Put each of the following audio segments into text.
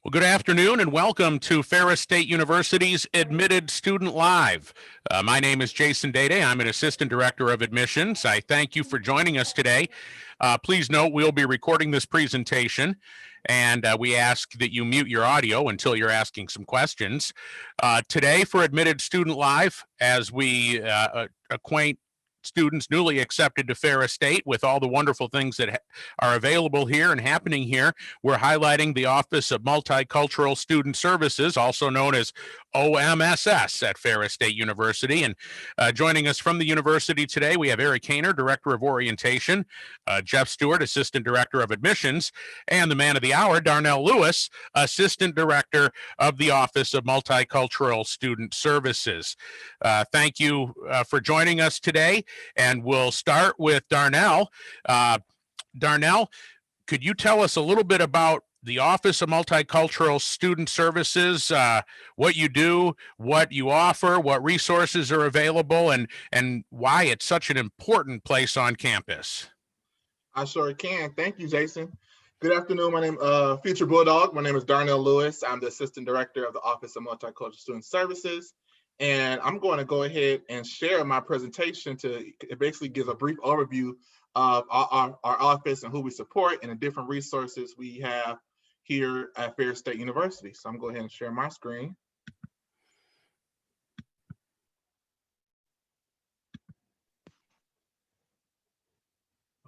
Well, good afternoon and welcome to Ferris State University's Admitted Student Live. My name is Jason Dede. I'm an Assistant Director of Admissions. I thank you for joining us today. Please note we'll be recording this presentation and we ask that you mute your audio until you're asking some questions. Today for Admitted Student Live, as we acquaint students newly accepted to Ferris State with all the wonderful things that are available here and happening here, we're highlighting the Office of Multicultural Student Services, also known as OMSS at Ferris State University. And joining us from the university today, we have Eric Kainer, Director of Orientation, Jeff Stewart, Assistant Director of Admissions, and the man of the hour, Darnell Lewis, Assistant Director of the Office of Multicultural Student Services. Thank you for joining us today. And we'll start with Darnell. Darnell, could you tell us a little bit about the Office of Multicultural Student Services, what you do, what you offer, what resources are available, and why it's such an important place on campus? I sure can. Thank you, Jason. Good afternoon. My name is Future Bulldog. My name is Darnell Lewis. I'm the Assistant Director of the Office of Multicultural Student Services. And I'm going to go ahead and share my presentation to basically give a brief overview of our office and who we support and the different resources we have here at Ferris State University. So I'm going to go ahead and share my screen.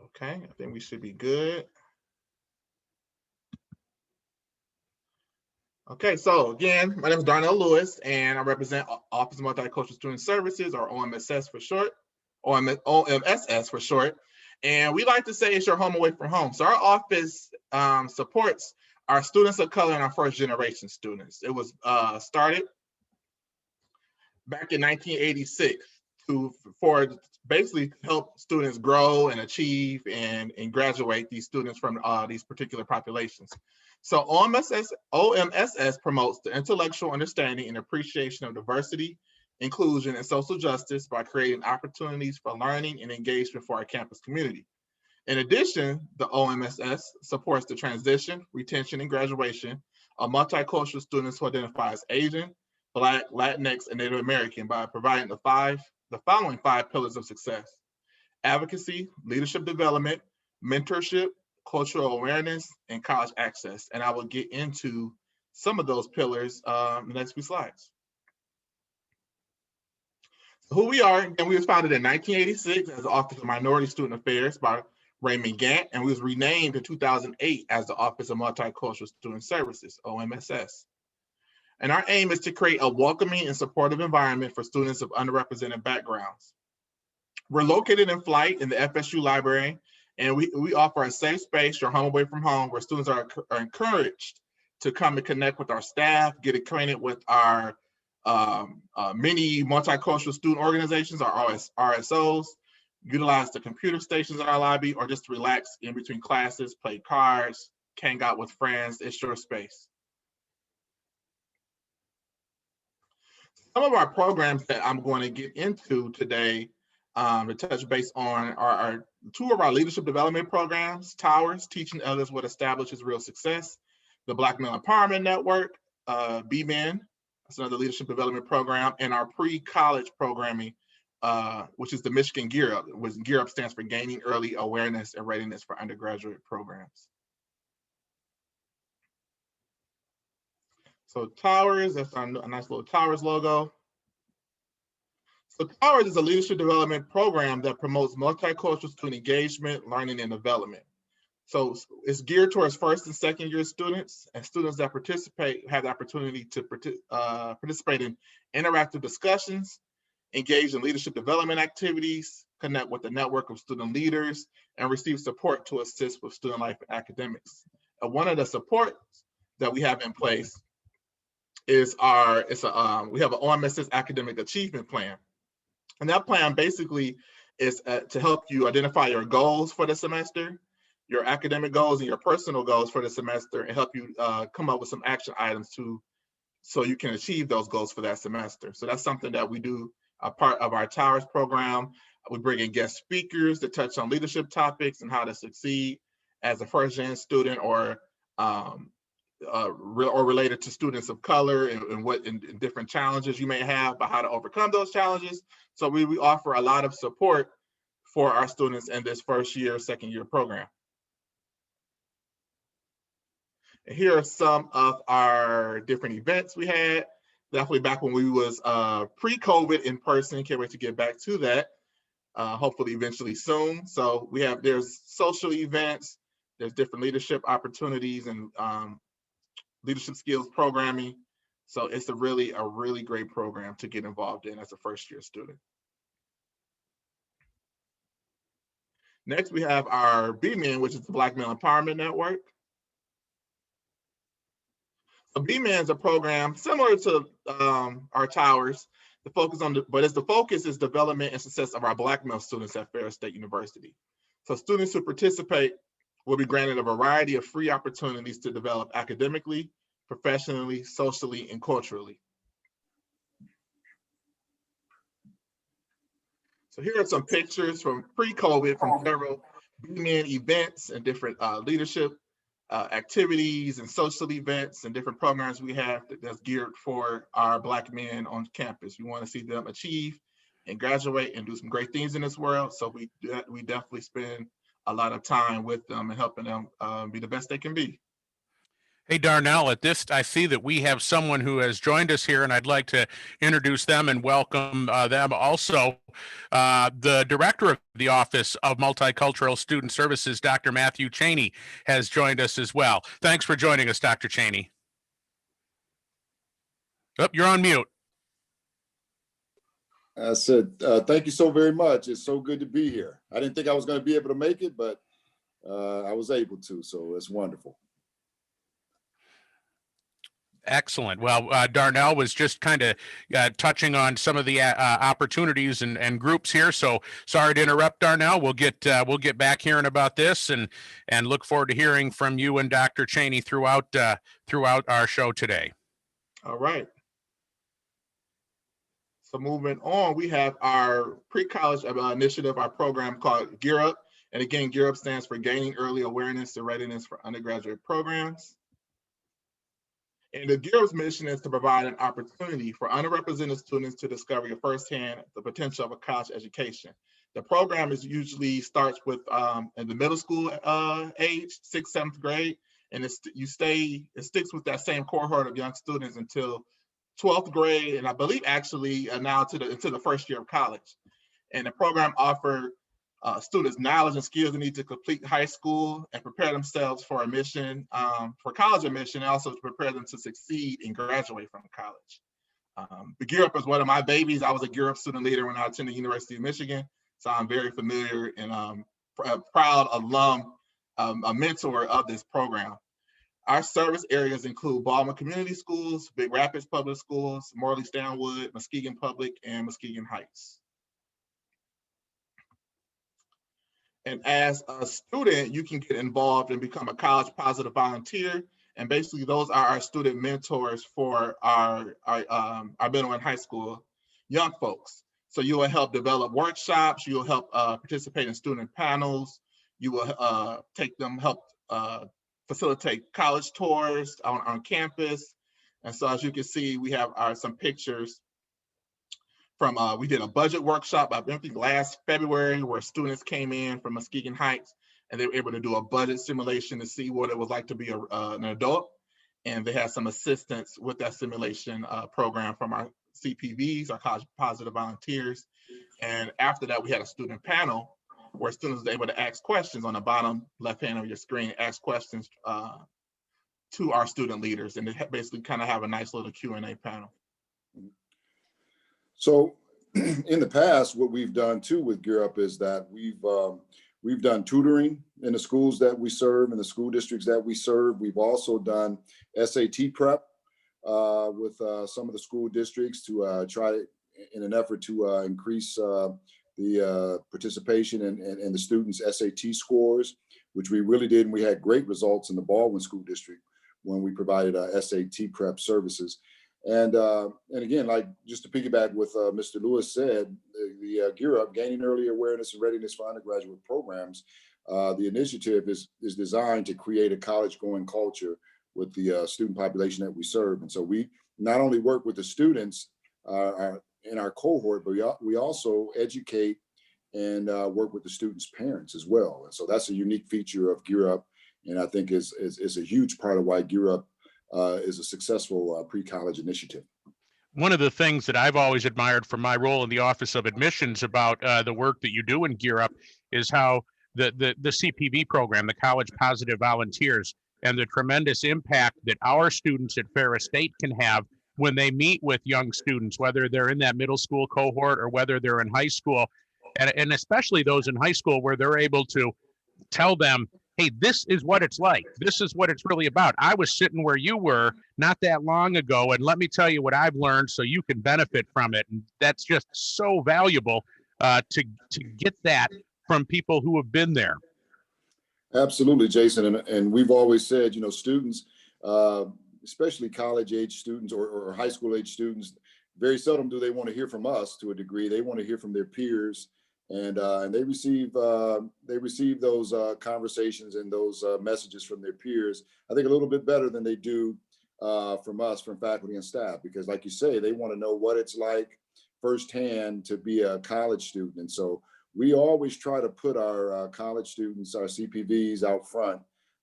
Okay, I think we should be good. Okay, so again, my name is Darnell Lewis, and I represent Office of Multicultural Student Services, or OMSS for short, OMSS for short. And we like to say it's your home away from home. So our office supports our students of color and our first generation students. It was started back in 1986 for basically help students grow and achieve and graduate these students from these particular populations. So OMSS promotes the intellectual understanding and appreciation of diversity, inclusion, and social justice by creating opportunities for learning and engagement for our campus community. In addition, the OMSS supports the transition, retention, and graduation of multicultural students who identify as Asian, Black, Latinx, and Native American by providing the following 5 pillars of success: advocacy, leadership development, mentorship, cultural awareness, and college access. And I will get into some of those pillars in the next few slides. So who we are, and we was founded in 1986 as the Office of Minority Student Affairs by Raymond Gant, and we was renamed in 2008 as the Office of Multicultural Student Services, OMSS. And our aim is to create a welcoming and supportive environment for students of underrepresented backgrounds. We're located in Flight in the FSU library, and we offer a safe space, your home away from home, where students are encouraged to come and connect with our staff, get acquainted with our many multicultural student organizations, our RSOs, utilize the computer stations in our lobby, or just relax in between classes, play cards, hang out with friends. It's your space. Some of our programs that I'm going to get into today to touch base on are 2 of our leadership development programs: Towers, Teaching Others What Establishes Real Success; the Black Male Empowerment Network, B-Men, that's another leadership development program; and our pre-college programming, which is the Michigan Gear Up. Gear Up stands for Gaining Early Awareness and Readiness for Undergraduate Programs. So Towers, that's our nice little Towers logo. So Towers is a leadership development program that promotes multicultural student engagement, learning, and development. So it's geared towards first and second year students, and students that participate have the opportunity to participate in interactive discussions, engage in leadership development activities, connect with a network of student leaders, and receive support to assist with student life and academics. And one of the supports that we have in place is we have an OMSS academic achievement plan. And that plan basically is to help you identify your goals for the semester, your academic goals and your personal goals for the semester, and help you come up with some action items so you can achieve those goals for that semester. So that's something that we do, a part of our Towers program. We bring in guest speakers that touch on leadership topics and how to succeed as a first-gen student or or related to students of color and what and different challenges you may have, but how to overcome those challenges. So we offer a lot of support for our students in this first year, second year program. And here are some of our different events we had. Definitely back when we was pre-COVID in person. Can't wait to get back to that. Hopefully eventually soon. So there's social events, there's different leadership opportunities and leadership skills programming. So it's a really great program to get involved in as a first year student. Next, we have our BMEN, which is the Black Male Empowerment Network. So BMEN is a program similar to our towers. The focus is development and success of our Black male students at Ferris State University. So students who participate will be granted a variety of free opportunities to develop academically, professionally, socially, and culturally. So here are some pictures from pre-COVID from several BMEN events and different leadership activities and social events and different programs we have that's geared for our Black men on campus. We want to see them achieve and graduate and do some great things in this world. So we definitely spend a lot of time with them and helping them be the best they can be. Hey, Darnell, at this, I see that we have someone who has joined us here, and I'd like to introduce them and welcome them. Also, the director of the Office of Multicultural Student Services, Dr. Matthew Cheney, has joined us as well. Thanks for joining us, Dr. Cheney. Oh, you're on mute. I said, thank you so very much. It's so good to be here. I didn't think I was going to be able to make it, but I was able to, so it's wonderful. Excellent. Well, Darnell was just kind of touching on some of the opportunities and groups here. So sorry to interrupt, Darnell. We'll get back hearing about this and look forward to hearing from you and Dr. Cheney throughout our show today. All right. So moving on, we have our pre-college initiative, our program called Gear Up. And again, Gear Up stands for Gaining Early Awareness and Readiness for Undergraduate Programs. And the Gear Up's mission is to provide an opportunity for underrepresented students to discover firsthand the potential of a college education. The program usually starts with in the middle school age, 6th, 7th grade, and it sticks with that same cohort of young students until 12th grade, and I believe actually now to the first year of college. And the program offers students knowledge and skills they need to complete high school and prepare themselves for admission, for college admission, and also to prepare them to succeed and graduate from college. The Gear Up is one of my babies. I was a Gear Up student leader when I attended the University of Michigan, so I'm very familiar and a proud alum, a mentor of this program. Our service areas include Baldwin Community Schools, Big Rapids Public Schools, Morley-Stanwood, Muskegon Public, and Muskegon Heights. And as a student, you can get involved and become a college positive volunteer. And basically those are our student mentors for our middle and high school young folks. So you will help develop workshops, you will help participate in student panels, you will help facilitate college tours on campus. And so as you can see, we have some pictures from, we did a budget workshop, I think last February, where students came in from Muskegon Heights and they were able to do a budget simulation to see what it was like to be an adult. And they had some assistance with that simulation program from our CPVs, our college positive volunteers. And after that, we had a student panel where students were able to ask questions on the bottom left hand of your screen, ask questions to our student leaders, and they basically kind of have a nice little Q&A panel. So in the past, what we've done too with Gear Up is that we've done tutoring in the schools that we serve, in the school districts that we serve. We've also done SAT prep with some of the school districts to try in an effort to increase the participation in the students' SAT scores, which we really did. And we had great results in the Baldwin School District when we provided SAT prep services. And again, like just to piggyback with Mr. Lewis said, the Gear Up, Gaining Early Awareness and Readiness for Undergraduate Programs, the initiative is designed to create a college-going culture the student population that we serve. And so we not only work with the students in our cohort, but we also educate and work with the students' parents as well. And so that's a unique feature of Gear Up, and I think is a huge part of why Gear Up is a successful pre-college initiative. One of the things that I've always admired from my role in the Office of Admissions about the work that you do in Gear Up is how the CPV program, the College Positive Volunteers, and the tremendous impact that our students at Ferris State can have when they meet with young students, whether they're in that middle school cohort or whether they're in high school, and especially those in high school where they're able to tell them, hey, this is what it's like. This is what it's really about. I was sitting where you were not that long ago, and let me tell you what I've learned so you can benefit from it. And that's just so valuable to get that from people who have been there. Absolutely, Jason. And we've always said, students, especially college age students or high school age students, very seldom do they want to hear from us to a degree. They want to hear from their peers. And they receive those conversations and those messages from their peers, I think, a little bit better than they do from us, from faculty and staff, because like you say, they want to know what it's like firsthand to be a college student. And so we always try to put our college students, our CPVs, out front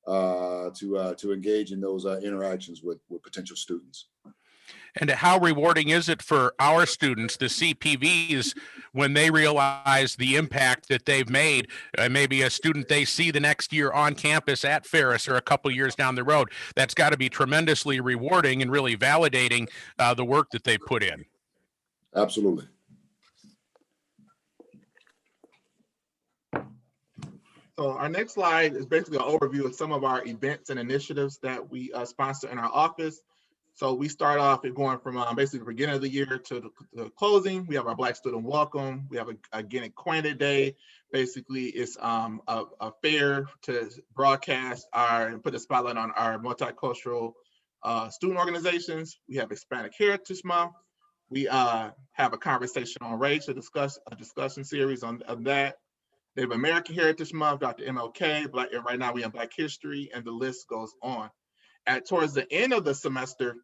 to engage in those interactions with potential students. And how rewarding is it for our students, the CPVs, when they realize the impact that they've made? Maybe a student they see the next year on campus at Ferris or a couple years down the road. That's got to be tremendously rewarding and really validating the work that they put in. Absolutely. So our next slide is basically an overview of some of our events and initiatives that we sponsor in our office. So we start off going from basically the beginning of the year to the closing. We have our Black Student Welcome. We have a Get Acquainted Day. Basically, it's a fair to broadcast and put a spotlight on our multicultural student organizations. We have Hispanic Heritage Month. We have a conversation on race, a discussion series on that. They have American Heritage Month, Dr. MLK, and right now we have Black History, and the list goes on. Towards the end of the semester,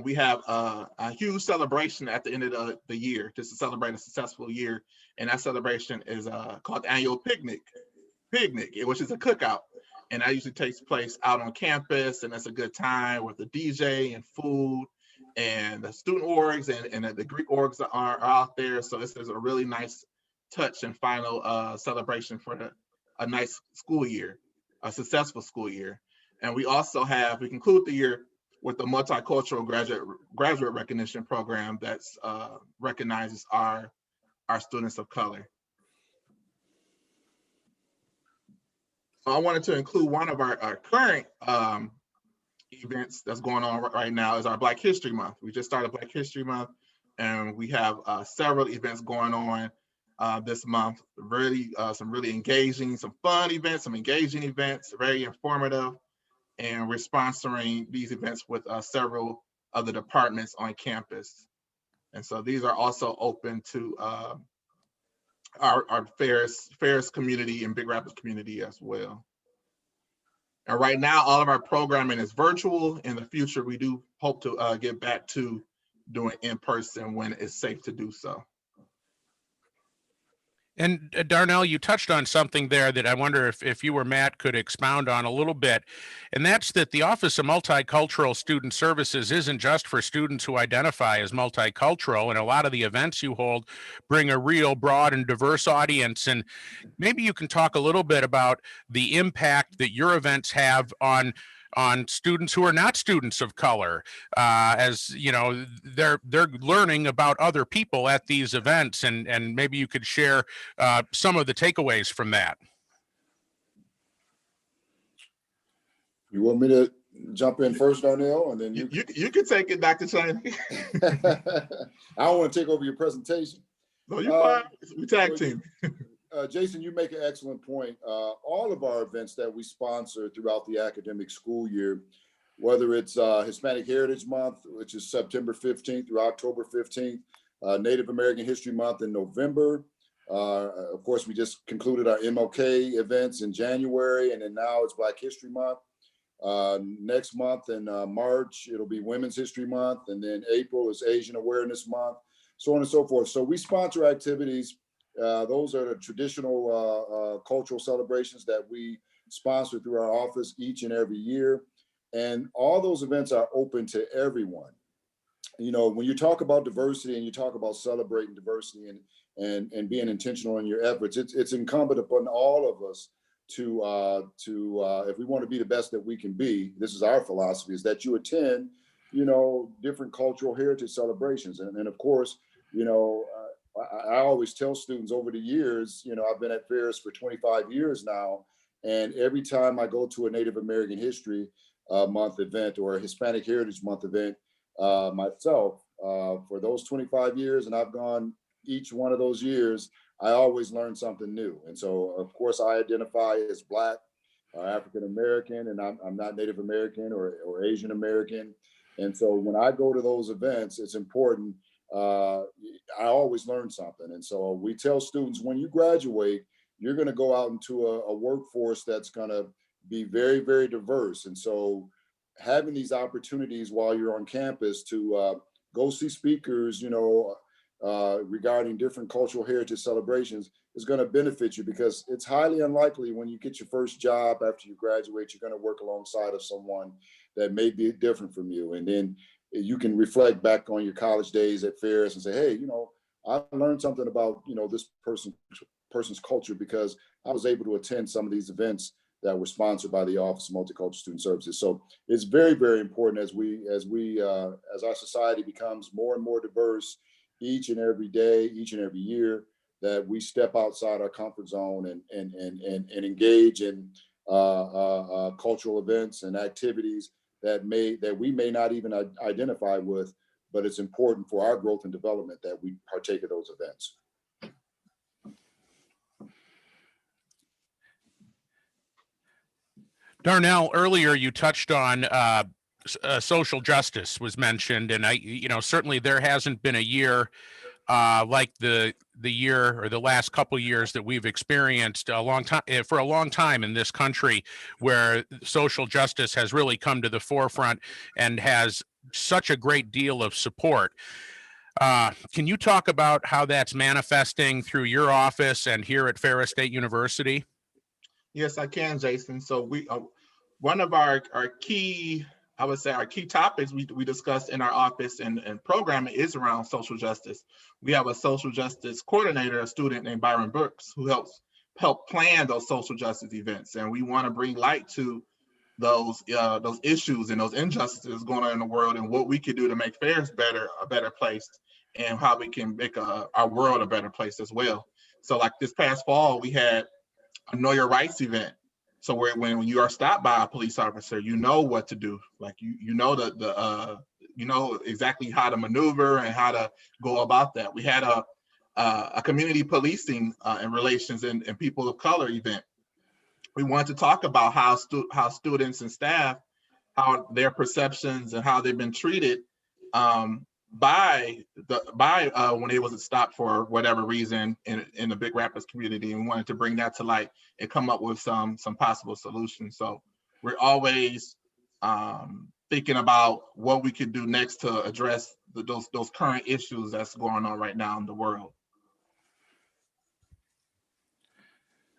we have a huge celebration at the end of the year, just to celebrate a successful year. And that celebration is called the Annual Picnic, which is a cookout. And that usually takes place out on campus, and it's a good time with the DJ and food, and the student orgs and the Greek orgs are out there. So this is a really nice touch and final celebration for a nice school year, a successful school year. And we also we conclude the year with the Multicultural Graduate Recognition Program that recognizes our students of color. So I wanted to include one of our current events that's going on right now is our Black History Month. We just started Black History Month, and we have several events going on this month. Really, some really engaging, some fun events, some engaging events, very informative. And we're sponsoring these events with several of the departments on campus. And so these are also open to our Ferris community and Big Rapids community as well. And right now, all of our programming is virtual. In the future, we do hope to get back to doing in person when it's safe to do so. And Darnell, you touched on something there that I wonder if you or Matt could expound on a little bit, and that's that the Office of Multicultural Student Services isn't just for students who identify as multicultural, and a lot of the events you hold bring a real broad and diverse audience. And maybe you can talk a little bit about the impact that your events have on students who are not students of color, as you know, they're learning about other people at these events, and maybe you could share some of the takeaways from that. You want me to jump in first, Darnell, and then you can take it, Dr. China. I don't want to take over your presentation. No, you're fine. We tag team. Jason, you make an excellent point. All of our events that we sponsor throughout the academic school year, whether it's Hispanic Heritage Month, which is September 15th through October 15th, Native American History Month in November. Of course, we just concluded our MLK events in January, and then now it's Black History Month. Next month in March, it'll be Women's History Month. And then April is Asian Awareness Month, so on and so forth. So we sponsor activities. Those are the traditional cultural celebrations that we sponsor through our office each and every year. And all those events are open to everyone. You know, when you talk about diversity and you talk about celebrating diversity and being intentional in your efforts, it's incumbent upon all of us to if we want to be the best that we can be, this is our philosophy, is that you attend, you know, different cultural heritage celebrations. And of course, you know, I always tell students over the years, you know, I've been at Ferris for 25 years now, and every time I go to a Native American History Month event or a Hispanic Heritage Month event myself, for those 25 years, and I've gone each one of those years, I always learn something new. And so, of course, I identify as Black, African American, and I'm not Native American or Asian American. And so when I go to those events, it's important. I always learn something. And so we tell students, when you graduate, you're going to go out into a workforce that's going to be very, very diverse. And so having these opportunities while you're on campus to go see speakers, you know, regarding different cultural heritage celebrations is going to benefit you, because it's highly unlikely when you get your first job after you graduate, you're going to work alongside of someone that may be different from you. And then you can reflect back on your college days at Ferris and say, hey, you know, I learned something about, you know, this person's culture because I was able to attend some of these events that were sponsored by the Office of Multicultural Student Services. So it's very, very important as our society becomes more and more diverse each and every day, each and every year, that we step outside our comfort zone and engage in cultural events and activities that we may not even identify with, but it's important for our growth and development that we partake of those events. Darnell, earlier you touched on social justice was mentioned, and certainly there hasn't been a year like the year or the last couple of years that we've experienced for a long time in this country, where social justice has really come to the forefront and has such a great deal of support. Can you talk about how that's manifesting through your office and here at Ferris State University? Yes, I can, Jason. So we one of our key, I would say, our key topics we discussed in our office and programming is around social justice. We have a social justice coordinator, a student named Byron Brooks, who helps plan those social justice events, and we want to bring light to those issues and those injustices going on in the world, and what we could do to make Ferris a better place, and how we can make our world a better place as well. So, like this past fall, we had a Know Your Rights event. So when you are stopped by a police officer, you know what to do. Like you know you know exactly how to maneuver and how to go about that. We had a community policing and relations and people of color event. We wanted to talk about how students and staff, how their perceptions and how they've been treated by when they wasn't stopped for whatever reason in the Big Rapids community, and we wanted to bring that to light and come up with some possible solutions. So we're always thinking about what we could do next to address those current issues that's going on right now in the world.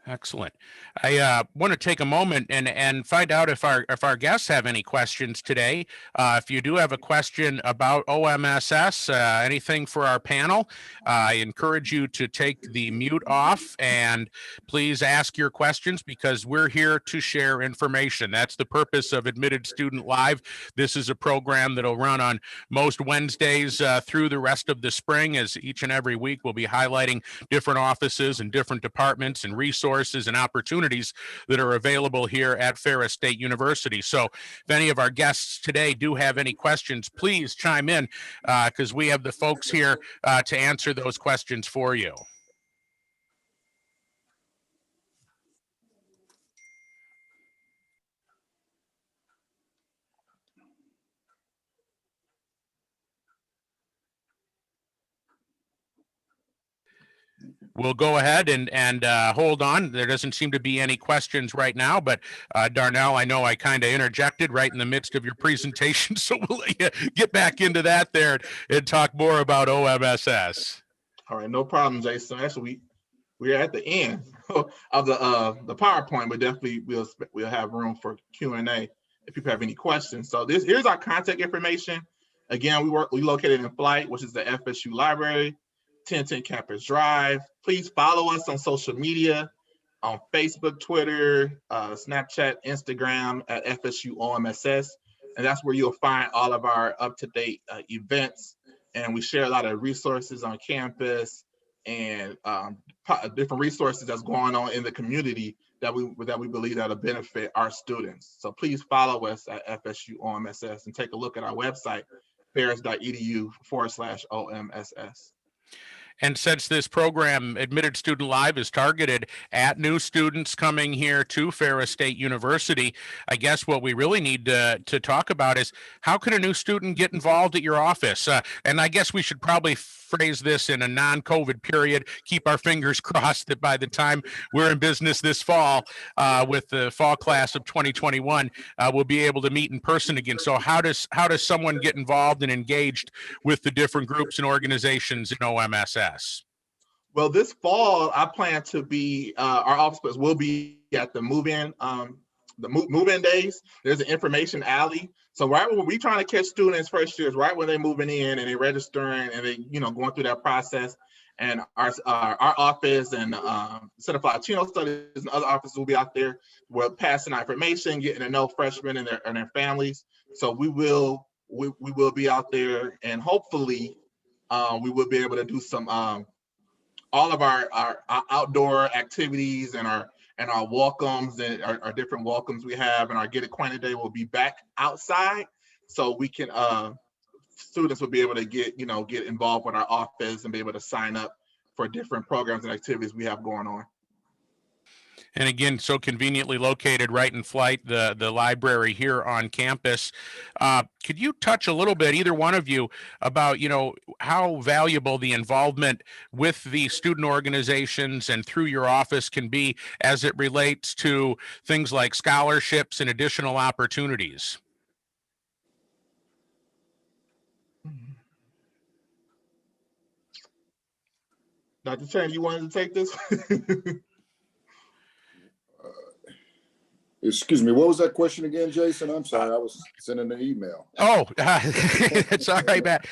Excellent. I want to take a moment and find out if our guests have any questions today. If you do have a question about OMSS, anything for our panel, I encourage you to take the mute off and please ask your questions, because we're here to share information. That's the purpose of Admitted Student Live. This is a program that'll run on most Wednesdays through the rest of the spring, as each and every week we'll be highlighting different offices and different departments and resources and opportunities that are available here at Ferris State University. So if any of our guests today do have any questions, please chime in, because we have the folks here to answer those questions for you. we'll go ahead and hold on. There doesn't seem to be any questions right now, but Darnell, I know I kind of interjected right in the midst of your presentation, so we'll let you get back into that there and talk more about OMSS. All right, no problem, Jason. Actually, we're at the end of the PowerPoint, but definitely we'll have room for Q&A if people have any questions. So here's our contact information. Again, we located in Flight, which is the FSU Library, 1010 Campus Drive. Please follow us on social media, on Facebook, Twitter, Snapchat, Instagram at FSU OMSS. And that's where you'll find all of our up-to-date events. And we share a lot of resources on campus and different resources that's going on in the community that we believe that'll benefit our students. So please follow us at FSU OMSS and take a look at our website, ferris.edu/OMSS. And since this program, Admitted Student Live, is targeted at new students coming here to Ferris State University, I guess what we really need to talk about is how can a new student get involved at your office? And I guess we should probably phrase this in a non-COVID period, keep our fingers crossed that by the time we're in business this fall with the fall class of 2021, we'll be able to meet in person again. So how does someone get involved and engaged with the different groups and organizations in OMSS? Well, this fall, I plan to be, our office will be at the move-in days. There's an information alley. So right when we're trying to catch students first years, right when they're moving in and they're registering and they, going through that process. And our office and Center for Latino Studies and other offices will be out there. We're passing out information, getting to know freshmen and their families. So we will be out there, and hopefully we will be able to do some all of our outdoor activities and our welcomes and our different welcomes we have, and our Get Acquainted Day will be back outside, so we can students will be able to get involved with our office and be able to sign up for different programs and activities we have going on. And again, so conveniently located right in Flight, the library here on campus. Could you touch a little bit, either one of you, about how valuable the involvement with the student organizations and through your office can be as it relates to things like scholarships and additional opportunities? Dr. Chan, you wanted to take this? Excuse me, what was that question again, Jason? I'm sorry, I was sending an email. Oh, it's all right, Matt.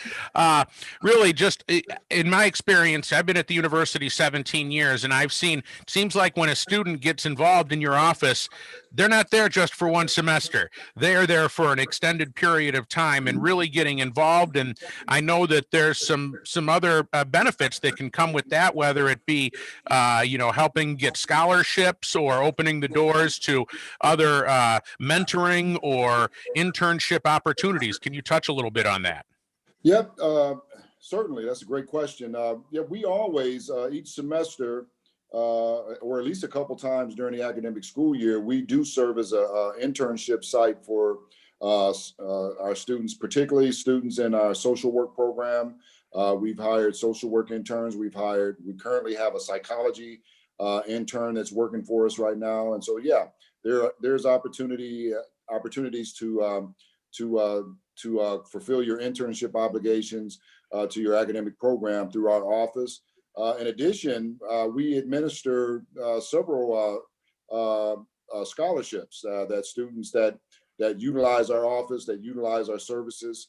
Really, just in my experience, I've been at the university 17 years, and I've seen, seems like when a student gets involved in your office, they're not there just for one semester. They're there for an extended period of time and really getting involved. And I know that there's some other benefits that can come with that, whether it be, helping get scholarships or opening the doors to other mentoring or internship opportunities. Can you touch a little bit on that? Yep, certainly. That's a great question. We always, each semester, or at least a couple times during the academic school year, we do serve as a internship site for our students, particularly students in our social work program. We've hired social work interns. We currently have a psychology intern that's working for us right now. And so, yeah, there's opportunities to fulfill your internship obligations to your academic program through our office. In addition, we administer several scholarships that students that utilize our office, that utilize our services,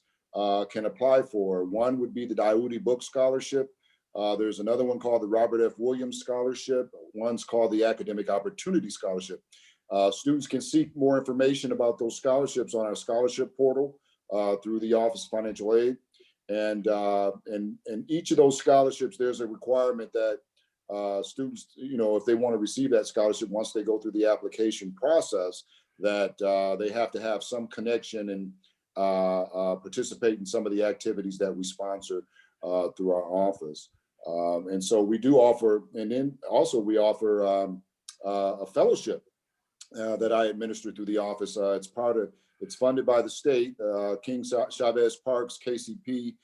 can apply for. One would be the Diudi Book Scholarship. There's another one called the Robert F. Williams Scholarship. One's called the Academic Opportunity Scholarship. Students can seek more information about those scholarships on our scholarship portal through the Office of Financial Aid. And each of those scholarships, there's a requirement that students, if they want to receive that scholarship, once they go through the application process, that they have to have some connection and participate in some of the activities that we sponsor through our office. And so we do offer, and then also we offer a fellowship that I administer through the office. It's funded by the state. King Chavez Parks KCP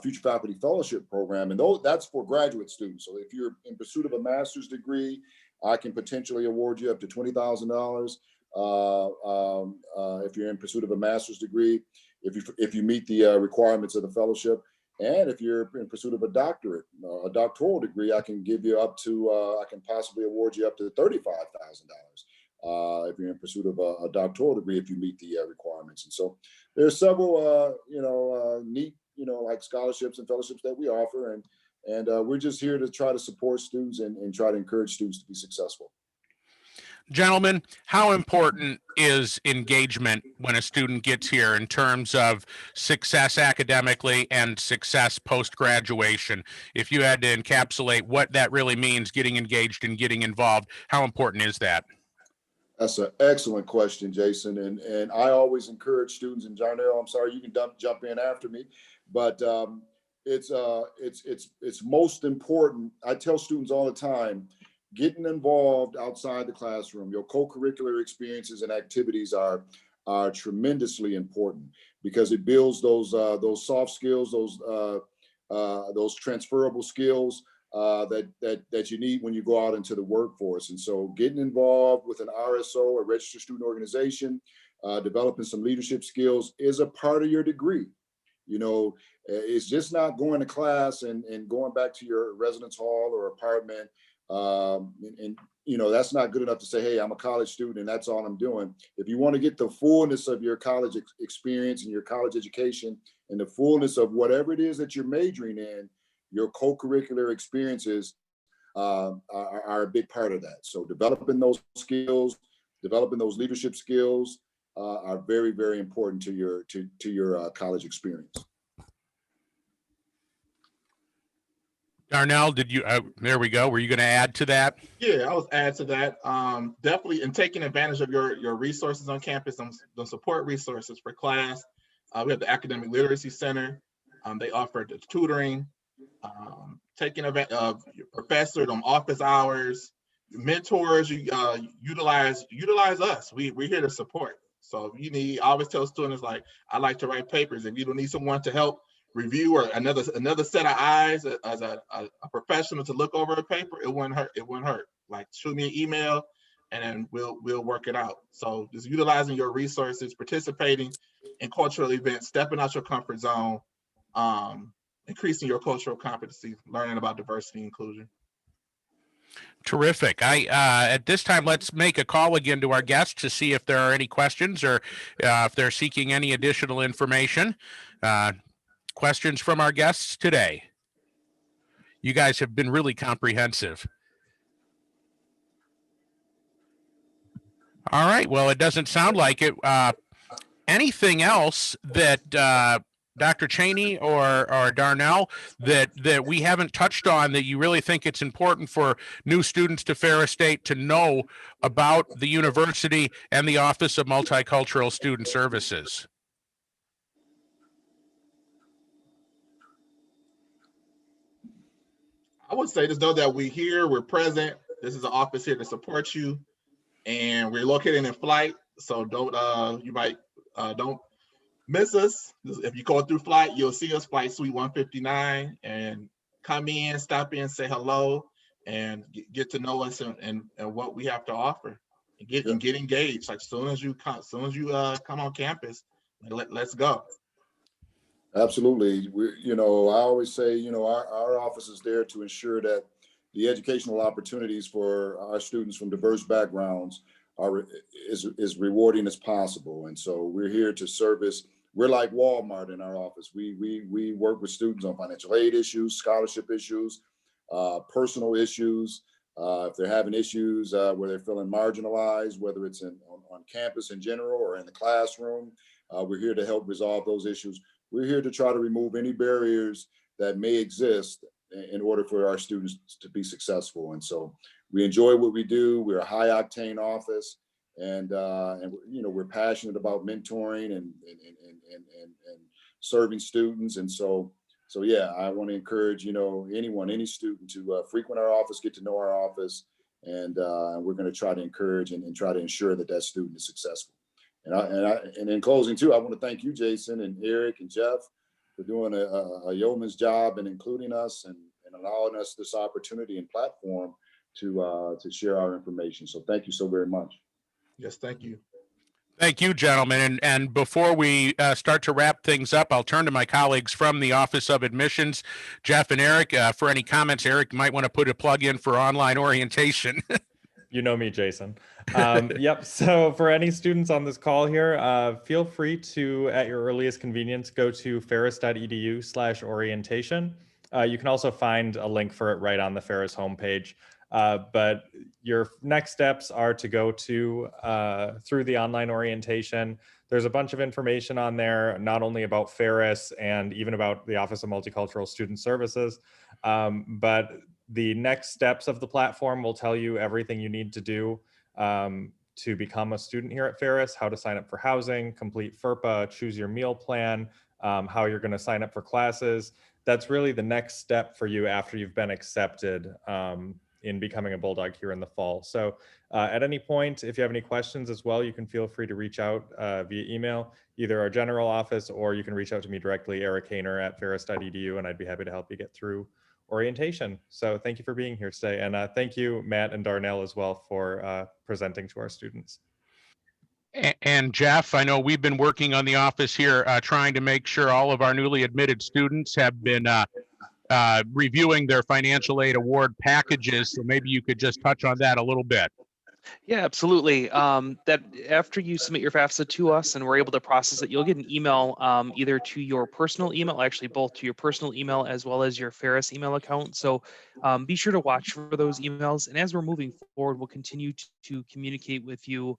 Future Faculty Fellowship Program, and that's for graduate students. So if you're in pursuit of a master's degree, I can potentially award you up to $20,000. If you're in pursuit of a master's degree, if you meet the requirements of the fellowship, and if you're in pursuit of a doctorate, a doctoral degree, I can give you up to, I can possibly award you up to $35,000 if you're in pursuit of a doctoral degree, if you meet the requirements. And so there's several, neat, like scholarships and fellowships that we offer, and we're just here to try to support students and try to encourage students to be successful. Gentlemen, how important is engagement when a student gets here in terms of success academically and success post-graduation? If you had to encapsulate what that really means, getting engaged and getting involved, how important is that? That's an excellent question, Jason. And I always encourage students, and Jarnell, I'm sorry, you can jump in after me, but it's most important. I tell students all the time, getting involved outside the classroom, your co-curricular experiences and activities are tremendously important, because it builds those soft skills, those transferable skills that you need when you go out into the workforce. And so getting involved with an RSO, a registered student organization, developing some leadership skills is a part of your degree. It's just not going to class and going back to your residence hall or apartment. That's not good enough to say, hey, I'm a college student and that's all I'm doing. If you want to get the fullness of your college experience and your college education and the fullness of whatever it is that you're majoring in, your co-curricular experiences are a big part of that. So developing those skills, developing those leadership skills are very, very important to your college experience. Darnell, did you, there we go. Were you going to add to that? Yeah, I was add to that. Definitely, and taking advantage of your resources on campus, the support resources for class. We have the Academic Literacy Center. They offer the tutoring, taking advantage of your professor, office hours, mentors. You utilize us. We're here to support. So if you need, I always tell students, like, I like to write papers. If you don't need someone to help review or another set of eyes as a professional to look over a paper, it wouldn't hurt. Like, shoot me an email and then we'll work it out. So just utilizing your resources, participating in cultural events, stepping out your comfort zone, increasing your cultural competency, learning about diversity and inclusion. Terrific. At this time, let's make a call again to our guests to see if there are any questions or if they're seeking any additional information. Questions from our guests today? You guys have been really comprehensive. All right. Well, it doesn't sound like it. Anything else that Dr. Cheney or Darnell that we haven't touched on that you really think it's important for new students to Ferris State to know about the university and the Office of Multicultural Student Services? I would say just know that we're present. This is an office here to support you, and we're located in Flight. So don't miss us. If you go through Flight, you'll see us, Flight Suite 159, and come in, stop in, say hello, and get to know us and what we have to offer, and get engaged. Like, soon as you come on campus, let's go. Absolutely. I always say, our office is there to ensure that the educational opportunities for our students from diverse backgrounds are as rewarding as possible. And so we're here to service. We're like Walmart in our office. We work with students on financial aid issues, scholarship issues, personal issues. If they're having issues where they're feeling marginalized, whether it's on campus in general or in the classroom, we're here to help resolve those issues. We're here to try to remove any barriers that may exist in order for our students to be successful. And so we enjoy what we do. We're a high octane office, and we're passionate about mentoring and serving students. And so yeah, I want to encourage, any student to frequent our office, get to know our office, and we're going to try to encourage and try to ensure that student is successful. And in closing too, I want to thank you, Jason and Eric and Jeff, doing a yeoman's job and including us and allowing us this opportunity and platform to share our information. So thank you so very much. Yes, thank you. Thank you, gentlemen. And before we start to wrap things up, I'll turn to my colleagues from the Office of Admissions, Jeff and Eric, for any comments. Eric might want to put a plug in for online orientation. You know me, Jason. Yep. So for any students on this call here, feel free to, at your earliest convenience, go to ferris.edu/orientation. You can also find a link for it right on the Ferris homepage. But your next steps are to go to through the online orientation. There's a bunch of information on there, not only about Ferris and even about the Office of Multicultural Student Services, but the next steps of the platform will tell you everything you need to do to become a student here at Ferris, how to sign up for housing, complete FERPA, choose your meal plan, how you're going to sign up for classes. That's really the next step for you after you've been accepted in becoming a Bulldog here in the fall. So at any point, if you have any questions as well, you can feel free to reach out via email, either our general office, or you can reach out to me directly, Eric Hainer at ferris.edu, and I'd be happy to help you get through orientation. So thank you for being here today. And thank you, Matt and Darnell, as well for presenting to our students. And Jeff, I know we've been working on the office here trying to make sure all of our newly admitted students have been reviewing their financial aid award packages. So maybe you could just touch on that a little bit. Yeah, absolutely. That after you submit your FAFSA to us and we're able to process it, you'll get an email either to your personal email, actually both to your personal email as well as your Ferris email account. So be sure to watch for those emails. And as we're moving forward, we'll continue to communicate with you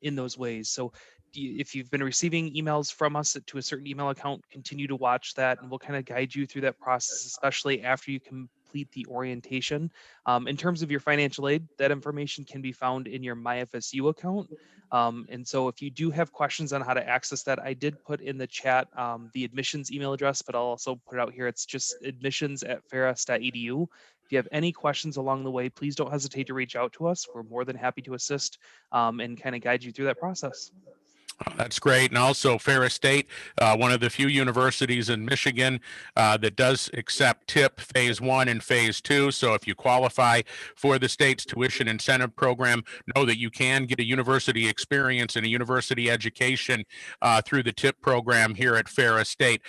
in those ways. So if you've been receiving emails from us to a certain email account, continue to watch that, and we'll kind of guide you through that process, especially after you complete the orientation. In terms of your financial aid, that information can be found in your MyFSU account. And so if you do have questions on how to access that, I did put in the chat the admissions email address, but I'll also put it out here. It's just admissions@ferris.edu. If you have any questions along the way, please don't hesitate to reach out to us. We're more than happy to assist and kind of guide you through that process. That's great. And also Ferris State, one of the few universities in Michigan that does accept TIP Phase 1 and Phase 2. So if you qualify for the state's tuition incentive program, know that you can get a university experience and a university education through the TIP program here at Ferris State,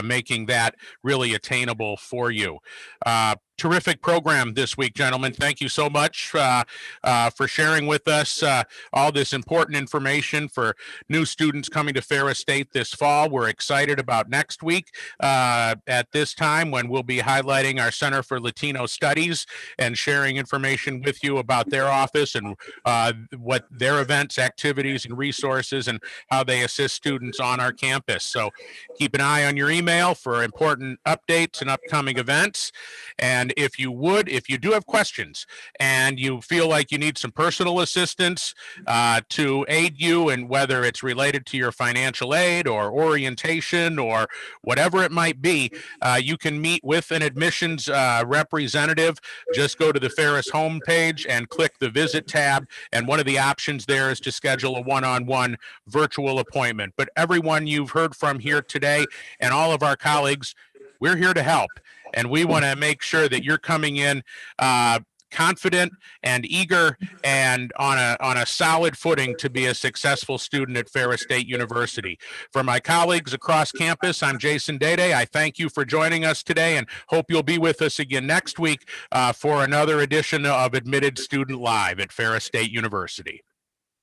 making that really attainable for you. Terrific program this week, gentlemen. Thank you so much for sharing with us all this important information for new students coming to Ferris State this fall. We're excited about next week at this time when we'll be highlighting our Center for Latino Studies and sharing information with you about their office and what their events, activities, and resources and how they assist students on our campus. So keep an eye on your email for important updates and upcoming events. And if you do have questions and you feel like you need some personal assistance to aid you, and whether it's related to your financial aid or orientation or whatever it might be, you can meet with an admissions representative. Just go to the Ferris homepage and click the Visit tab, and one of the options there is to schedule a one-on-one virtual appointment. But everyone you've heard from here today and all of our colleagues, we're here to help. And we want to make sure that you're coming in confident and eager and on a solid footing to be a successful student at Ferris State University. For my colleagues across campus, I'm Jason Dede. I thank you for joining us today and hope you'll be with us again next week for another edition of Admitted Student Live at Ferris State University.